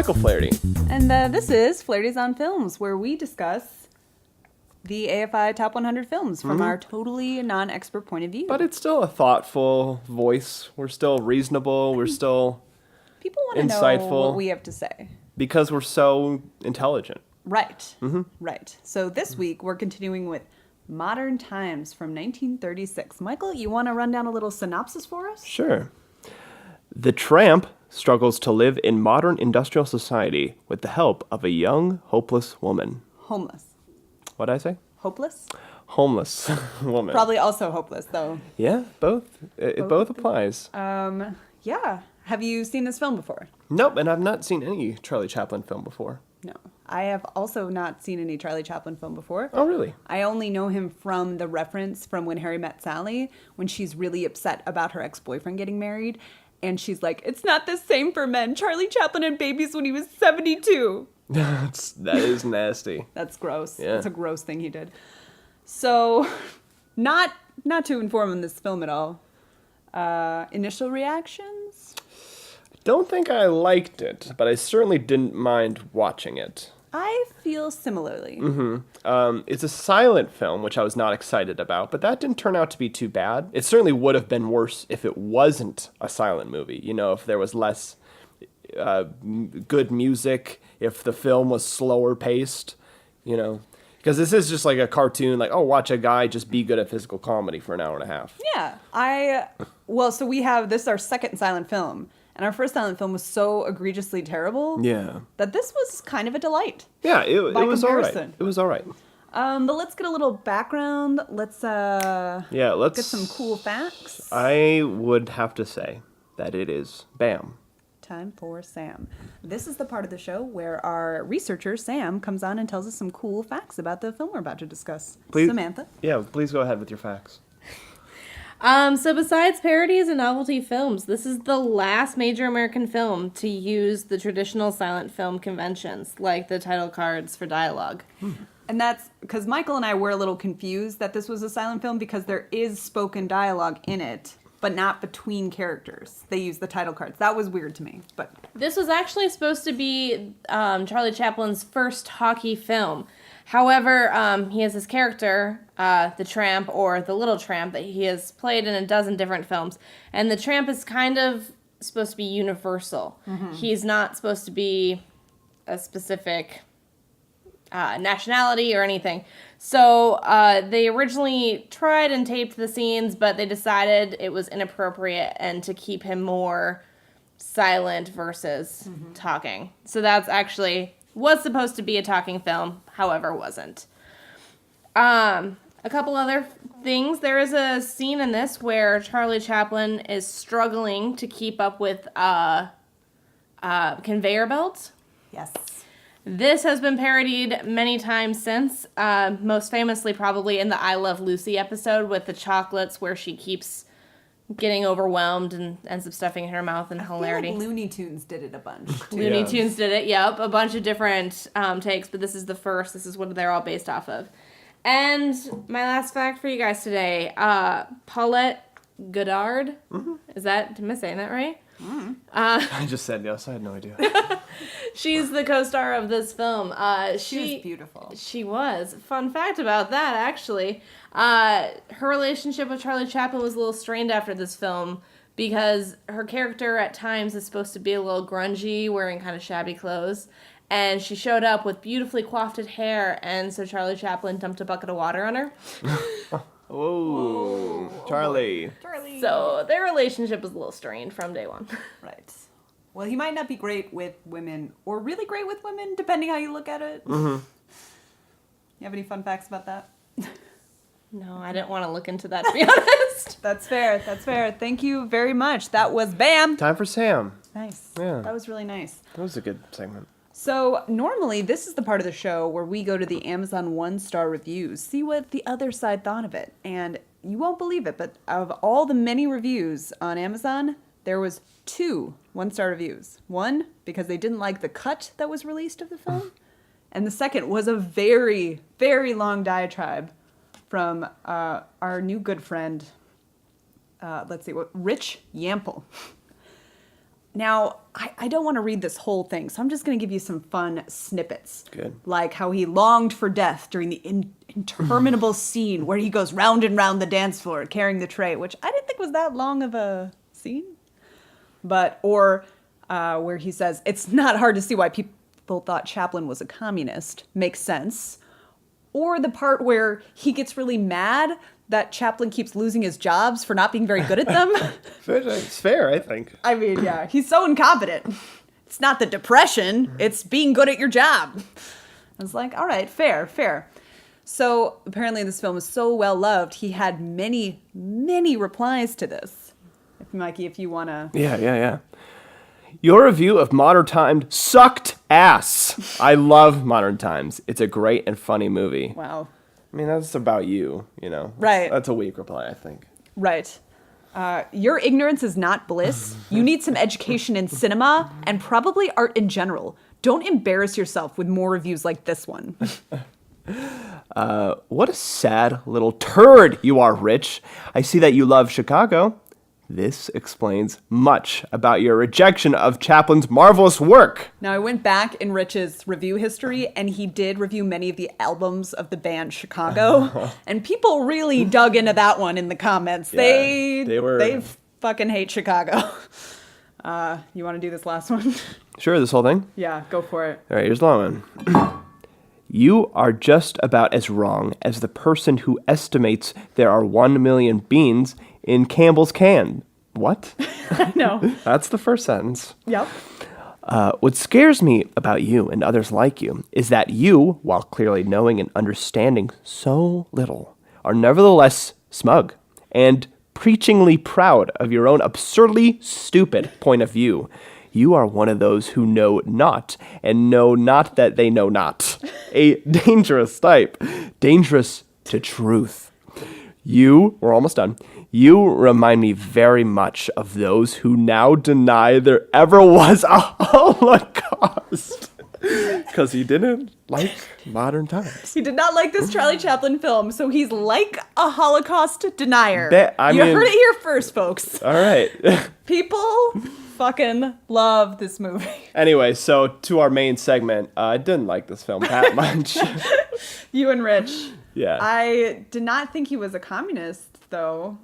Michael Flaherty. And this is Flahertys on Films, where we discuss the AFI Top 100 films from our totally non-expert point of view. But it's still a thoughtful voice. We're still reasonable. We're still people want to know insightful. what we have to say. Because we're so intelligent. Right. Right. So this week, we're continuing with Modern Times from 1936. Michael, you want to run down a little synopsis for us? Sure. The tramp struggles to live in modern industrial society with the help of a young, hopeless woman. Homeless. What'd I say? Hopeless? Homeless woman. Probably also hopeless, though. Yeah, both. It both applies. Yeah. Have you seen this film before? Nope, and I've not seen any Charlie Chaplin film before. No. I have also not seen any Charlie Chaplin film before. Oh, really? I only know him from the reference from When Harry Met Sally, when she's really upset about her ex-boyfriend getting married. And she's like, it's not the same for men. Charlie Chaplin had babies when he was 72. That is nasty. That's gross. Yeah. That's a gross thing he did. So, not to inform on this film at all. Initial reactions? Don't think I liked it, but I certainly didn't mind watching it. I feel similarly. It's a silent film, which I was not excited about, but that didn't turn out to be too bad. It certainly would have been worse if it wasn't a silent movie. You know, if there was less good music, if the film was slower paced, you know. Because this is just like a cartoon, like, oh, watch a guy just be good at physical comedy for an hour and a half. Yeah. So we have, this is our second silent film. And our first silent film was so egregiously terrible that this was kind of a delight. Yeah, it was all right. comparison. It was all right. But let's get a little background. Let's get some cool facts. I would have to say that it is Bam. Time for Sam. This is the part of the show where our researcher, Sam, comes on and tells us some cool facts about the film we're about to discuss. Please, Samantha? Yeah, please go ahead with your facts. So besides parodies and novelty films, this is the last major American film to use the traditional silent film conventions, like the title cards for dialogue. And that's because Michael and I were a little confused that this was a silent film because there is spoken dialogue in it, but not between characters. They use the title cards. That was weird to me. But This was actually supposed to be Charlie Chaplin's first talkie film. However, he has this character, the Tramp, or the Little Tramp, that he has played in a dozen different films. And the Tramp is kind of supposed to be universal. He's not supposed to be a specific nationality or anything. So they originally tried and taped the scenes, but they decided it was inappropriate and to keep him more silent versus talking. So that's actually was supposed to be a talking film, however wasn't. A couple other things. There is a scene in this where Charlie Chaplin is struggling to keep up with conveyor belts. yes. This has been parodied many times since, most famously probably in the I Love Lucy episode with the chocolates where she keeps getting overwhelmed and ends up stuffing in her mouth and hilarity. I feel like Looney Tunes did it a bunch, too. Looney Tunes did it, yep. A bunch of different takes, but this is the first. This is what they're all based off of. And my last fact for you guys today, Paulette Goddard. Is that, am I saying that right? I just said yes. I had no idea. She's the co-star of this film. She was beautiful. She was. Fun fact about that, actually. Her relationship with Charlie Chaplin was a little strained after this film because her character at times is supposed to be a little grungy, wearing kind of shabby clothes. And she showed up with beautifully coiffed hair, and so Charlie Chaplin dumped a bucket of water on her. Whoa, Charlie. So their relationship was a little strained from day one. Right. Well, he might not be great with women, or really great with women, depending how you look at it. You have any fun facts about that? No, I didn't want to look into that, to be honest. That's fair. That's fair. Thank you very much. That was Bam. Time for Sam. Nice. Yeah. That was really nice. That was a good segment. So normally this is the part of the show where we go to the Amazon 1-star reviews, see what the other side thought of it. And you won't believe it, but of all the many reviews on Amazon, there was 2 1-star reviews. One, because they didn't like the cut that was released of the film. And the second was a very, very long diatribe from our new good friend, Rich Yample. Now, I don't want to read this whole thing, so I'm just going to give you some fun snippets. Good. Like how he longed for death during the interminable scene where he goes round and round the dance floor carrying the tray, which I didn't think was that long of a scene. Or where he says, it's not hard to see why people thought Chaplin was a communist. Makes sense. Or the part where he gets really mad that Chaplin keeps losing his jobs for not being very good at them. It's fair, I think. I mean, yeah, he's so incompetent. It's not the depression, it's being good at your job. I was like, all right, fair. So apparently this film is so well loved, he had many, many replies to this. Mikey, if you want to... Yeah. Your review of Modern Times sucked ass. I love Modern Times. It's a great and funny movie. Wow. I mean, that's about you know. Right. That's a weak reply, I think. Right. Your ignorance is not bliss. You need some education in cinema and probably art in general. Don't embarrass yourself with more reviews like this one. What a sad little turd you are, Rich. I see that you love Chicago. This explains much about your rejection of Chaplin's marvelous work. Now, I went back in Rich's review history, and he did review many of the albums of the band Chicago, and people really dug into that one in the comments. Yeah, they fucking hate Chicago. You want to do this last one? Sure, this whole thing? Yeah, go for it. All right, here's the long one. You are just about as wrong as the person who estimates there are 1 million beans in Campbell's can. What? No. That's the first sentence. Yep. What scares me about you and others like you is that you, while clearly knowing and understanding so little, are nevertheless smug and preachingly proud of your own absurdly stupid point of view. You are one of those who know not, and know not that they know not. A dangerous type. Dangerous to truth. We're almost done. You remind me very much of those who now deny there ever was a Holocaust. Because he didn't like Modern Times. He did not like this Charlie Chaplin film, so he's like a Holocaust denier. You heard it here first, folks. All right. People fucking love this movie. Anyway, so to our main segment, I didn't like this film that much. You and Rich. Yeah. I did not think he was a communist, though.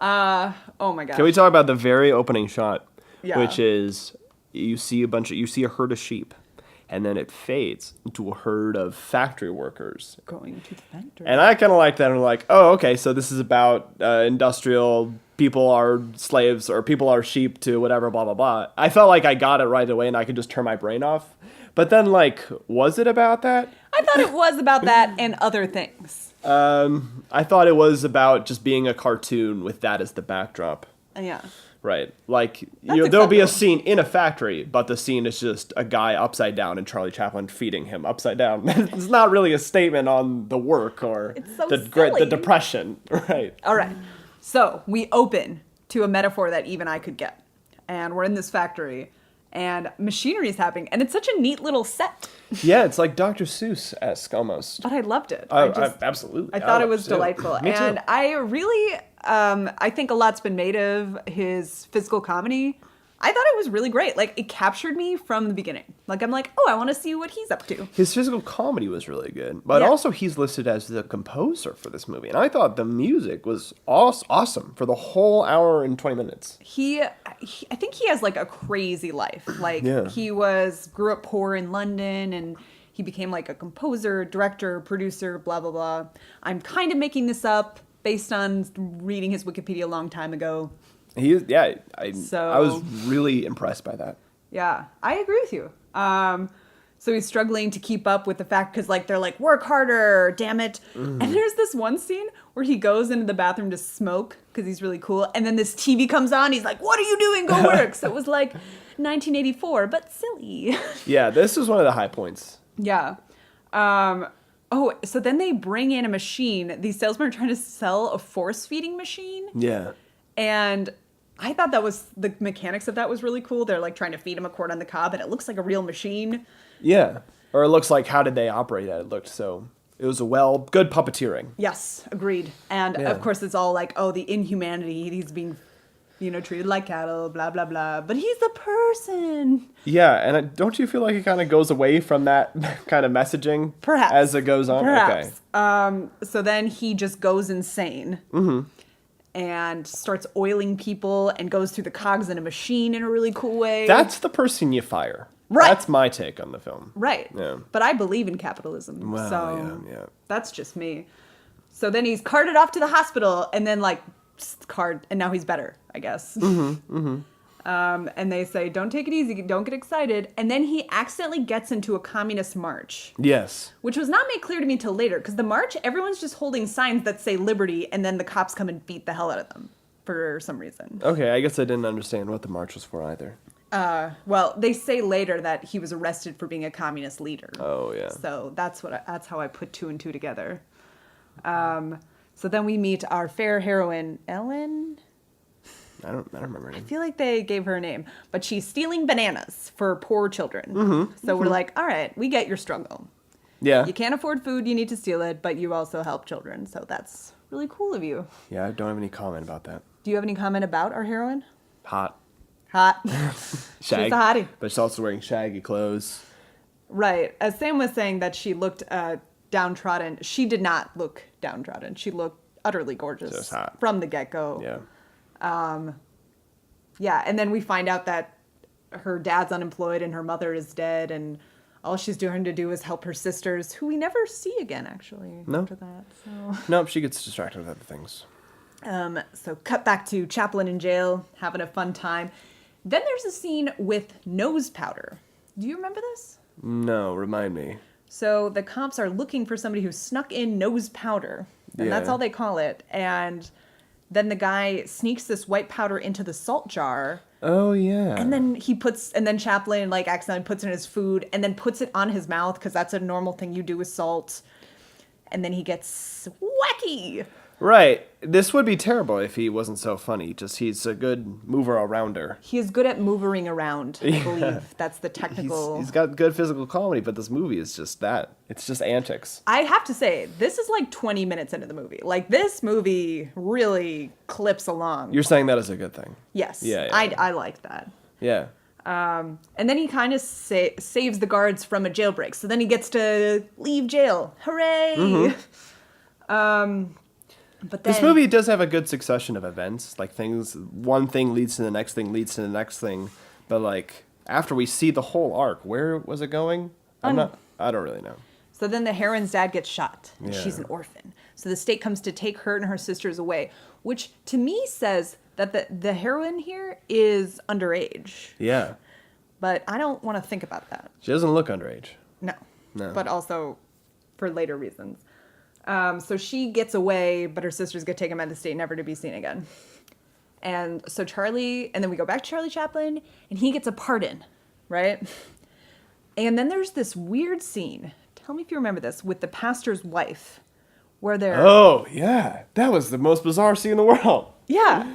Oh my gosh. Can we talk about the very opening shot? Yeah. Which is you see a herd of sheep, and then it fades into a herd of factory workers going to the factory. And I kind of like that. I'm like, oh, okay, so this is about industrial people are slaves or people are sheep to whatever, blah, blah, blah. I felt like I got it right away and I could just turn my brain off. But then, like, was it about that? I thought it was about that and other things. I thought it was about just being a cartoon with that as the backdrop. Yeah. Right. Like, That's there'll be a acceptable. scene in a factory, but the scene is just a guy upside down and Charlie Chaplin feeding him upside down. It's not really a statement on the work or It's so the silly. depression. Right. All right. So we open to a metaphor that even I could get. And we're in this factory, and machinery is happening, and it's such a neat little set. Yeah, it's like Dr. Seuss-esque almost. But I loved it. Absolutely. I thought it loved was too. delightful. Me too. And I really, I think a lot's been made of his physical comedy. I thought it was really great. Like, it captured me from the beginning. Like, I'm like, oh, I want to see what he's up to. His physical comedy was really good, but Yeah. also he's listed as the composer for this movie, and I thought the music was awesome for the whole hour and 20 minutes. I think he has like a crazy life. Like Yeah. he grew up poor in London, and he became like a composer, director, producer, blah blah blah. I'm kind of making this up based on reading his Wikipedia a long time ago. I was really impressed by that. Yeah, I agree with you. So he's struggling to keep up with the fact because like they're like, work harder, damn it. And there's this one scene where he goes into the bathroom to smoke because he's really cool. And then this TV comes on. He's like, what are you doing? Go work. So it was like 1984, but silly. Yeah, this was one of the high points. Yeah. So then they bring in a machine. These salesmen are trying to sell a force feeding machine. Yeah. And I thought the mechanics of that was really cool. They're like trying to feed him a corn on the cob, and it looks like a real machine. Yeah. Or it looks like, how did they operate that? It was good puppeteering. Yes, agreed. And Yeah. of course, it's all like, oh, the inhumanity. He's being, treated like cattle, blah, blah, blah. But he's the person. Yeah, and don't you feel like it kind of goes away from that kind of messaging Perhaps. as it goes on? Perhaps. Okay. So then he just goes insane. And starts oiling people and goes through the cogs in a machine in a really cool way. That's the person you fire. Right. That's my take on the film. Right. Yeah. But I believe in capitalism. Well, so yeah. that's just me. So then he's carted off to the hospital and then and now he's better, I guess. And they say, don't take it easy, don't get excited. And then he accidentally gets into a communist march. Yes. Which was not made clear to me till later, because the march, everyone's just holding signs that say liberty, and then the cops come and beat the hell out of them for some reason. Okay, I guess I didn't understand what the march was for either. Well, they say later that he was arrested for being a communist leader. Oh, yeah. So that's how I put two and two together. So then we meet our fair heroine, Ellen. I don't remember her name. I feel like they gave her a name, but she's stealing bananas for poor children. So we're like, all right, we get your struggle. Yeah. You can't afford food, you need to steal it, but you also help children. So that's really cool of you. Yeah, I don't have any comment about that. Do you have any comment about our heroine? Hot. Hot. She's Shag. a hottie. But she's also wearing shaggy clothes. Right. As Sam was saying that she looked downtrodden, she did not look downtrodden. She looked utterly gorgeous Just hot. from the get-go. Yeah. Yeah, and then we find out that her dad's unemployed and her mother is dead, and all she's doing to do is help her sisters, who we never see again, actually, No. after that. So. Nope, she gets distracted with other things. So cut back to Chaplin in jail, having a fun time. Then there's a scene with nose powder. Do you remember this? No, remind me. So the cops are looking for somebody who snuck in nose powder, and that's Yeah. all they call it. And then the guy sneaks this white powder into the salt jar. Oh, yeah. And then Chaplin accidentally puts it in his food and then puts it on his mouth because that's a normal thing you do with salt. And then he gets wacky. Right. This would be terrible if he wasn't so funny. He's a good mover arounder. He is good at moving around, I believe. That's the technical. He's got good physical comedy, but this movie is just that. It's just antics. I have to say, this is 20 minutes into the movie. This movie really clips along. You're saying that is a good thing. Yes. Yeah. I like that. Yeah. And then he kind of saves the guards from a jailbreak. So then he gets to leave jail. Hooray! But then, This movie does have a good succession of events. One thing leads to the next thing, leads to the next thing. But after we see the whole arc, where was it going? I don't really know. So then the heroine's dad gets shot, and Yeah. she's an orphan. So the state comes to take her and her sisters away, which to me says that the heroine here is underage. Yeah. But I don't want to think about that. She doesn't look underage. No. No. But also for later reasons. So she gets away, but her sisters get taken by the state, never to be seen again. And so and then we go back to Charlie Chaplin, and he gets a pardon, right? And then there's this weird scene, tell me if you remember this, with the pastor's wife, where they're... Oh, yeah. That was the most bizarre scene in the world. Yeah.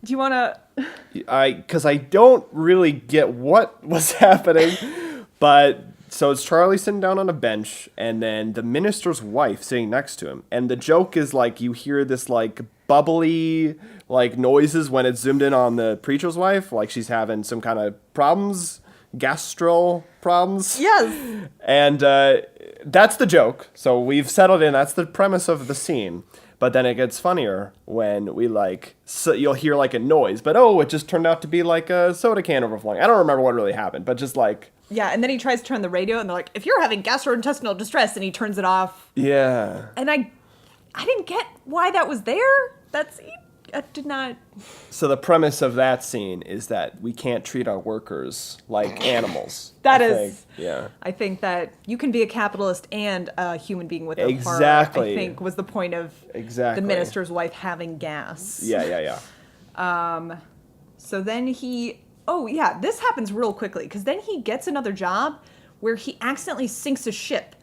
Do you want to... Because I don't really get what was happening, but... So it's Charlie sitting down on a bench, and then the minister's wife sitting next to him. And the joke is, you hear this, bubbly, noises when it's zoomed in on the preacher's wife. She's having some kind of problems, gastral problems. Yes. And that's the joke. So we've settled in. That's the premise of the scene. But then it gets funnier when we you'll hear a noise. But it just turned out to be a soda can overflowing. I don't remember what really happened, but just Yeah, and then he tries to turn the radio, and they're like, if you're having gastrointestinal distress, and he turns it off. Yeah. And I didn't get why that was there. I did not... So the premise of that scene is that we can't treat our workers like animals. That I is... think. Yeah. I think that you can be a capitalist and a human being with a Exactly. horror, I think, was the point of Exactly. the minister's wife having gas. Yeah. So then he... Oh, yeah, this happens real quickly, because then he gets another job where he accidentally sinks a ship,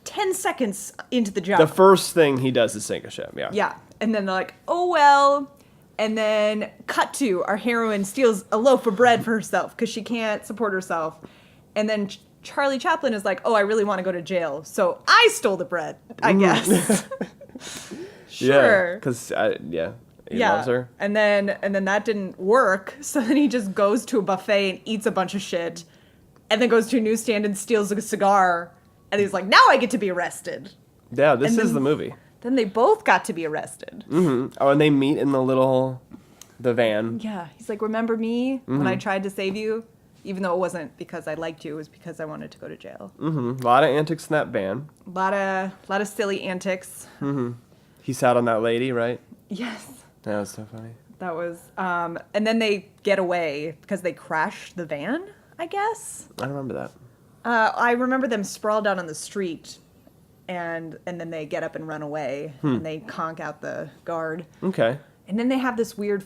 10 seconds into the job. The first thing he does is sink a ship, yeah. Yeah. And then they're like, oh, well. And then cut to our heroine steals a loaf of bread for herself because she can't support herself. And then Charlie Chaplin is like, oh, I really want to go to jail. So I stole the bread, I guess. Yeah, Sure. because, He loves her. And then that didn't work. So then he just goes to a buffet and eats a bunch of shit, and then goes to a newsstand and steals a cigar. And he's like, now I get to be arrested. Yeah, this And is then- the movie. Then they both got to be arrested. Oh, and they meet in the van. Yeah, he's like, remember me when I tried to save you? Even though it wasn't because I liked you, it was because I wanted to go to jail. A lot of antics in that van. A lot of silly antics. He sat on that lady, right? Yes. That was so funny. That was, and then they get away because they crash the van, I guess. I remember that. I remember them sprawled out on the street, and then they get up and run away, and they conk out the guard. Okay. And then they have this weird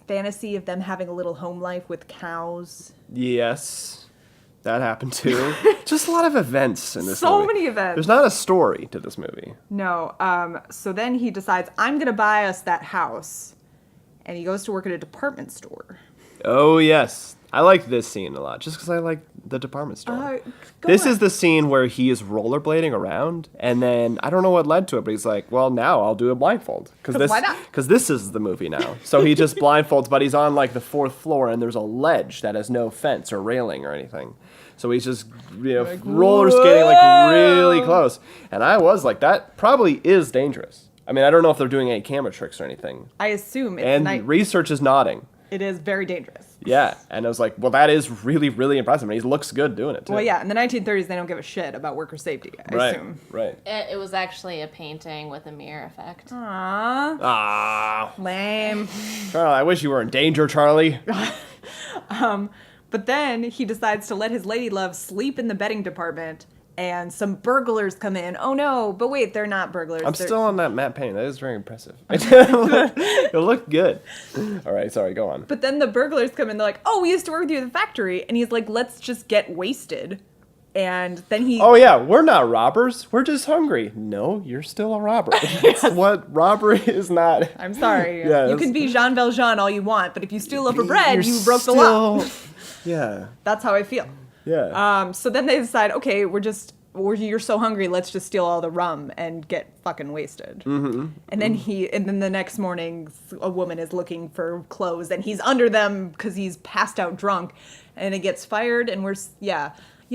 fantasy of them having a little home life with cows. Yes. That happened too. Just a lot of events in this So movie. many events. There's not a story to this movie. No. So then he decides, I'm going to buy us that house. And he goes to work at a department store. Oh, yes. I like this scene a lot, just because I like the department store. This is the scene where he is rollerblading around, and then I don't know what led to it, but he's like, well, now I'll do a blindfold. 'Cause why not? Because this is the movie now. So he just blindfolds, but he's on like the 4th floor, and there's a ledge that has no fence or railing or anything. So he's just roller skating like really close. And I was like, that probably is dangerous. I mean, I don't know if they're doing any camera tricks or anything. I assume it's And night. research is nodding. It is very dangerous. Yeah, and I was like, well, that is really, really impressive. And he looks good doing it, too. Well, yeah, in the 1930s, they don't give a shit about worker safety, I assume. Right. It was actually a painting with a mirror effect. Aww. Ah, Lame. Charlie, I wish you were in danger, Charlie. But then he decides to let his lady love sleep in the bedding department, and some burglars come in. Oh no, but wait, they're not burglars. I'm They're- still on that matte painting. That is very impressive. It looked good. All right, sorry, go on. But then the burglars come in, they're like, oh, we used to work with you at the factory. And he's like, let's just get wasted. And then he... Oh, yeah, we're not robbers. We're just hungry. No, you're still a robber. That's what robbery is not. I'm sorry. Yeah, you that's- can be Jean Valjean all you want, but if you steal a loaf of bread, you broke the law. Yeah, That's how I feel. yeah. So then they decide, okay, you're so hungry, let's just steal all the rum and get fucking wasted. Mm-hmm. And then the next morning, a woman is looking for clothes, and he's under them because he's passed out drunk, and it gets fired, and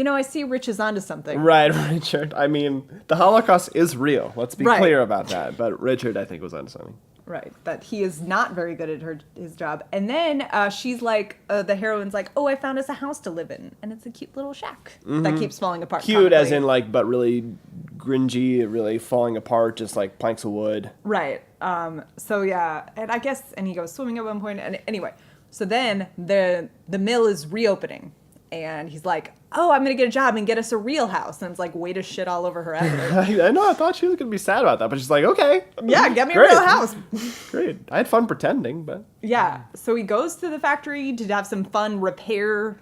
I see Rich is onto something. Right, Richard. I mean, the Holocaust is real. Let's be Right. clear about that. But Richard, I think, was onto something. Right, that he is not very good at his job. And then she's like, the heroine's like, oh, I found us a house to live in. And it's a cute little shack that keeps falling apart. Cute as comically. in, like, but really gringy, really falling apart, just like planks of wood. Right. So yeah, and he goes swimming at one point. And anyway, so then the mill is reopening. And he's like, oh, I'm going to get a job and get us a real house. And it's like, way to shit all over her effort. I know, I thought she was going to be sad about that, but she's like, okay. Yeah, get me a Great. real house. Great. I had fun pretending, but... Yeah. So he goes to the factory to have some fun repair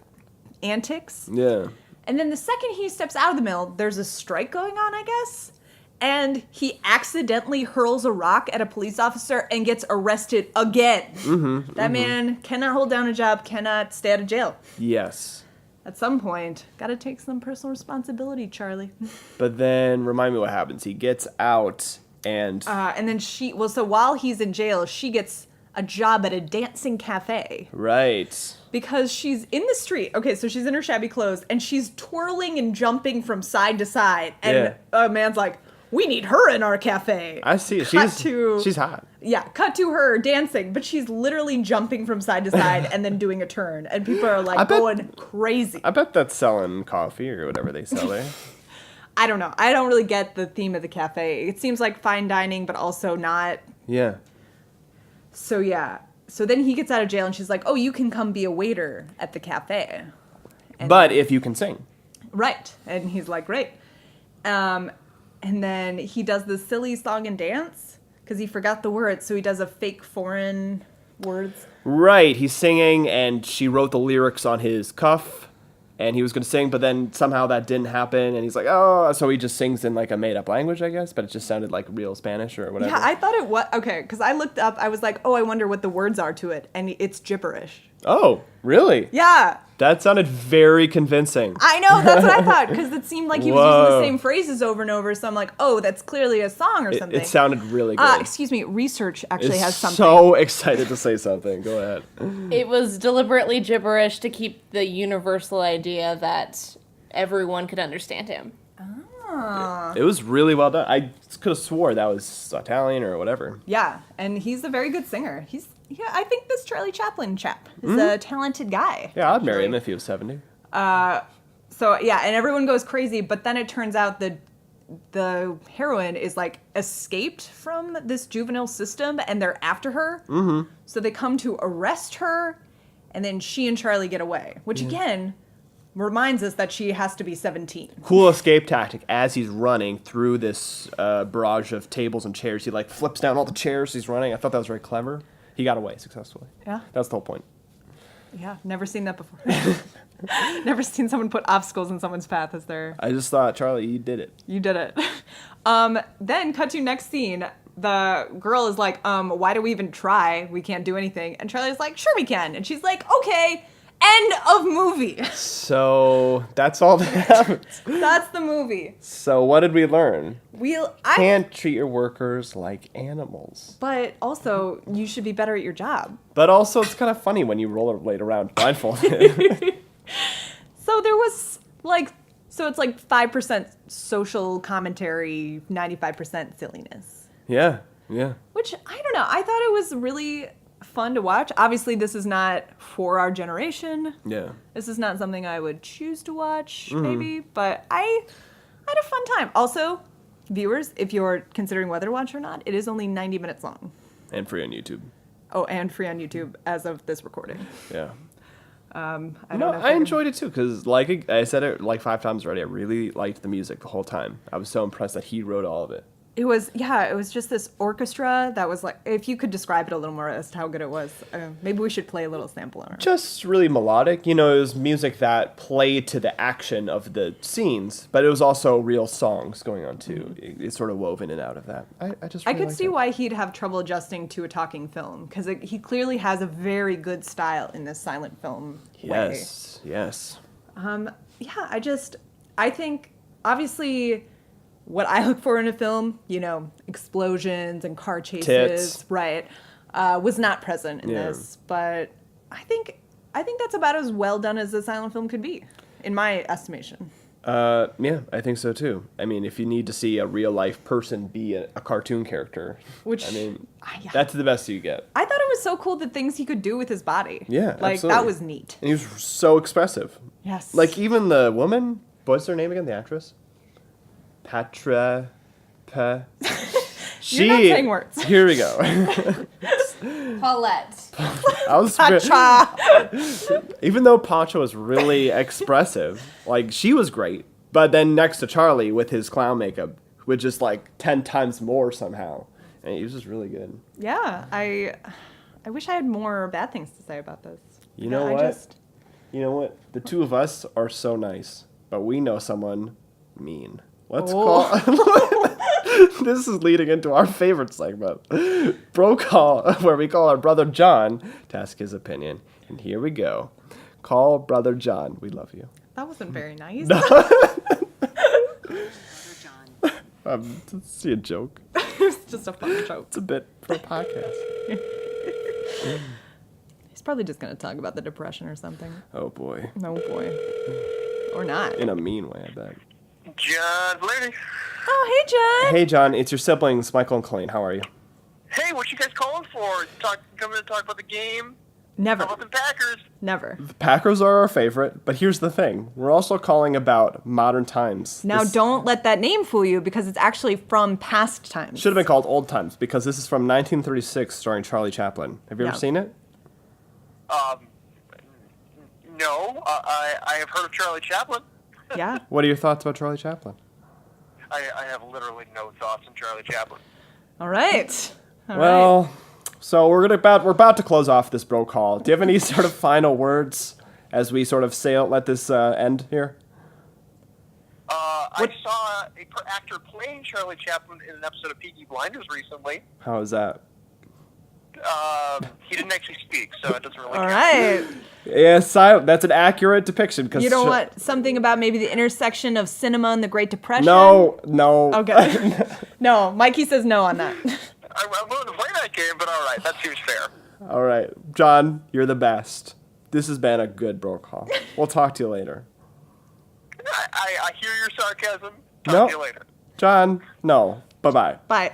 antics. Yeah. And then the second he steps out of the mill, there's a strike going on, I guess. And he accidentally hurls a rock at a police officer and gets arrested again. That man cannot hold down a job, cannot stay out of jail. Yes. At some point, gotta take some personal responsibility, Charlie. But then, remind me what happens. He gets out and... And then so while he's in jail, she gets a job at a dancing cafe. Right. Because she's in the street. Okay, so she's in her shabby clothes, and she's twirling and jumping from side to side. And a man's like, we need her in our cafe. I see. She's hot. Yeah, cut to her dancing, but she's literally jumping from side to side and then doing a turn. And people are like going crazy. I bet that's selling coffee or whatever they sell there. I don't know. I don't really get the theme of the cafe. It seems like fine dining, but also not. Yeah. So yeah. So then he gets out of jail and she's like, oh, you can come be a waiter at the cafe. But if you can sing. Right. And he's like, great. And then he does the silly song and dance because he forgot the words. So he does a fake foreign words. Right. He's singing and she wrote the lyrics on his cuff and he was going to sing, but then somehow that didn't happen. And he's like, oh, so he just sings in like a made up language, I guess, but it just sounded like real Spanish or whatever. Yeah, I thought it was. Okay, because I looked up, I was like, oh, I wonder what the words are to it. And it's gibberish. Oh, really? Yeah. That sounded very convincing. I know, that's what I thought, because it seemed like he was using Whoa. the same phrases over and over, so I'm like, oh, that's clearly a song or something. It sounded really good. Excuse me, research actually Is has something. so excited to say something. Go ahead. It was deliberately gibberish to keep the universal idea that everyone could understand him. It was really well done. I could have swore that was Italian or whatever. Yeah, and he's a very good singer. I think this Charlie Chaplin chap is a talented guy. Yeah, I'd marry him actually. if he was 70. So yeah, and everyone goes crazy, but then it turns out the heroine is like escaped from this juvenile system, and they're after her. Mm-hmm. So they come to arrest her, and then she and Charlie get away, which again reminds us that she has to be 17. Cool escape tactic. As he's running through this barrage of tables and chairs, he like flips down all the chairs he's running. I thought that was very clever. He got away successfully. Yeah. That's the whole point. Yeah, never seen that before. Never seen someone put obstacles in someone's path as their. I just thought, Charlie, you did it. You did it. Then cut to next scene. The girl is like, why do we even try? We can't do anything. And Charlie's like, sure we can. And she's like, okay, end of movie. So that's all that happens. That's the movie. So what did we learn? I Can't treat your workers like animals. But also, you should be better at your job. But also, it's kind of funny when you rollerblade around blindfolded. So there was it's like 5% social commentary, 95% silliness. yeah. Which, I don't know, I thought it was really fun to watch. Obviously, this is not for our generation. Yeah. This is not something I would choose to watch, maybe, but I had a fun time. Also, viewers, if you're considering whether to watch or not, it is only 90 minutes long. And free on YouTube. Oh, and free on YouTube as of this recording. Yeah. I don't No, know if I enjoyed it too, because like I said it like 5 times already, I really liked the music the whole time. I was so impressed that he wrote all of it. It was just this orchestra that was like, if you could describe it a little more as to how good it was, maybe we should play a little sample on it. Just really melodic. You know, it was music that played to the action of the scenes, but it was also real songs going on too. It's sort of woven in and out of that. I just I really could liked see it. why he'd have trouble adjusting to a talking film, because he clearly has a very good style in this silent film way. Yes. I think, obviously, what I look for in a film, explosions and car chases, Tits. right, was not present in Yeah. this. But I think that's about as well done as a silent film could be, in my estimation. Yeah, I think so too. I mean, if you need to see a real life person be a cartoon character, Which, I mean, yeah. that's the best you get. I thought it was so cool the things he could do with his body. Yeah, like absolutely. that was neat. And he was so expressive. Yes. Like even the woman, what's her name again? The actress? Patra. You're not saying words. Here we go. Paulette. I was even though Pacha was really expressive, like she was great. But then next to Charlie with his clown makeup, with just like 10 times more somehow, and he was just really good. Yeah, I wish I had more bad things to say about this. You know what? You know what? The two of us are so nice, but we know someone mean. Let's call. This is leading into our favorite segment, Bro Call, where we call our brother John to ask his opinion. And here we go. Call brother John. We love you. That wasn't very nice. It's a joke. It's just a fun joke. It's a bit for a podcast. He's probably just going to talk about the depression or something. Oh boy. Oh boy. Or not. In a mean way, I bet. John Flahertys. Oh, hey, John. Hey John, it's your siblings, Michael and Colleen. How are you? Hey, what you guys calling for? Coming to talk about the game? Never. How about the Packers? Never. The Packers are our favorite, but here's the thing. We're also calling about modern times. Now, This don't let that name fool you, because it's actually from past times. should have been called Old Times, because this is from 1936, starring Charlie Chaplin. Have you ever Yeah. seen it? No. I have heard of Charlie Chaplin. Yeah. What are your thoughts about Charlie Chaplin? I have literally no thoughts on Charlie Chaplin. All right. All right. Well, so we're about to close off this bro call. Do you have any sort of final words as we sort of let this end here? I saw a actor playing Charlie Chaplin in an episode of Peaky Blinders recently. How is that? He didn't actually speak, so it doesn't really All count. right. Yeah, that's an accurate depiction. Cause You don't want something about maybe the intersection of cinema and the Great Depression? No. Okay. No, Mikey says no on that. I'm willing to play that game, but all right, that seems fair. All right, John, you're the best. This has been a good bro call. We'll talk to you later. I hear your sarcasm. No. Talk to you later. John, no. Bye-bye. Bye.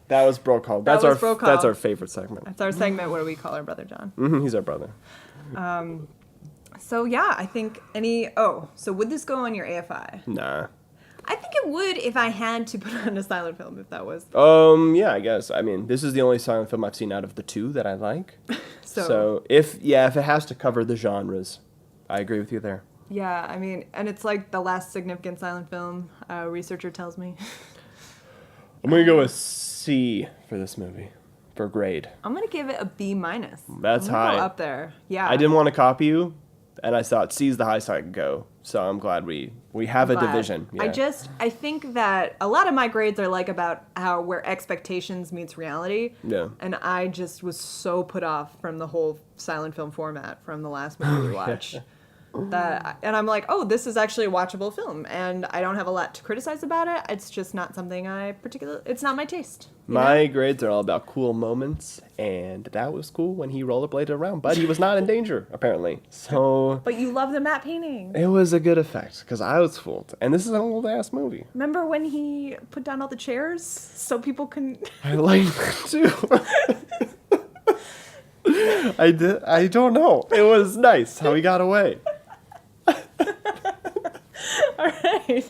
That was bro call. That's was our bro call. that's our favorite segment. That's our segment where we call our brother John. He's our brother. So yeah, I think so would this go on your AFI? Nah. I think it would if I had to put on a silent film, if that was. Yeah, I guess. I mean, this is the only silent film I've seen out of the two that I like. So So if it has to cover the genres, I agree with you there. yeah, I mean, and it's like the last significant silent film, researcher tells me. I'm gonna go with C for this movie, for grade. I'm gonna give it a B-. That's I'm gonna high. go up there. Yeah. I didn't want to copy you, and I thought C's the highest I could go. So I'm glad we have a But division. Yeah. I think that a lot of my grades are like about where expectations meets reality. Yeah. And I just was so put off from the whole silent film format from the last movie we watched. And I'm like, this is actually a watchable film, and I don't have a lot to criticize about it. It's just not something it's not my taste. you know? My grades are all about cool moments, and that was cool when he rollerbladed around, but he was not in danger, apparently. So But you love the matte painting. it was a good effect, because I was fooled. And this is an old-ass movie. Remember when he put down all the chairs so people can... I like that, too. I did. I don't know. It was nice how he got away. All right.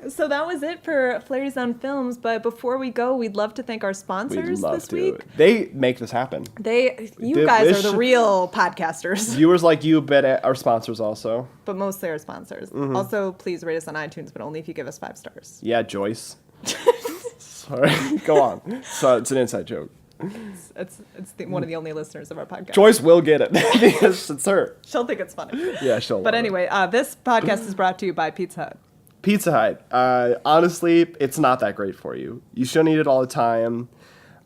So that was it for Flahertys on Films. But before we go, we'd love to thank our We'd sponsors love this to. week. They make this happen. You guys this are the real podcasters, Viewers like you bet our sponsors also. but mostly our sponsors. Mm-hmm. Also, please rate us on iTunes, but only if you give us 5 stars. Yeah, Joyce. Sorry. Go on. So it's an inside joke. It's one of the only listeners of our podcast. Joyce will get it because it's her. She'll think it's funny. Yeah, she'll. But love it. anyway, this podcast is brought to you by Pizza Hut. Pizza Hut. Honestly, it's not that great for you. You shouldn't eat it all the time.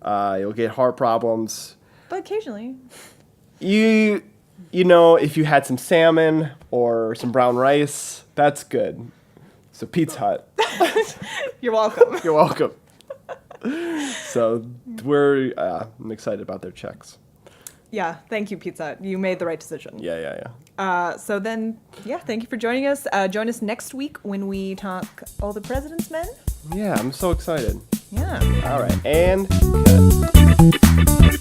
You'll get heart problems. But occasionally. You know, if you had some salmon or some brown rice, that's good. So Pizza Hut. You're welcome. You're welcome. So I'm excited about their checks. Yeah, thank you, Pizza Hut. You made the right decision. Yeah. So then, thank you for joining us. Join us next week when we talk All the President's Men. Yeah, I'm so excited. Yeah. All right, and cut.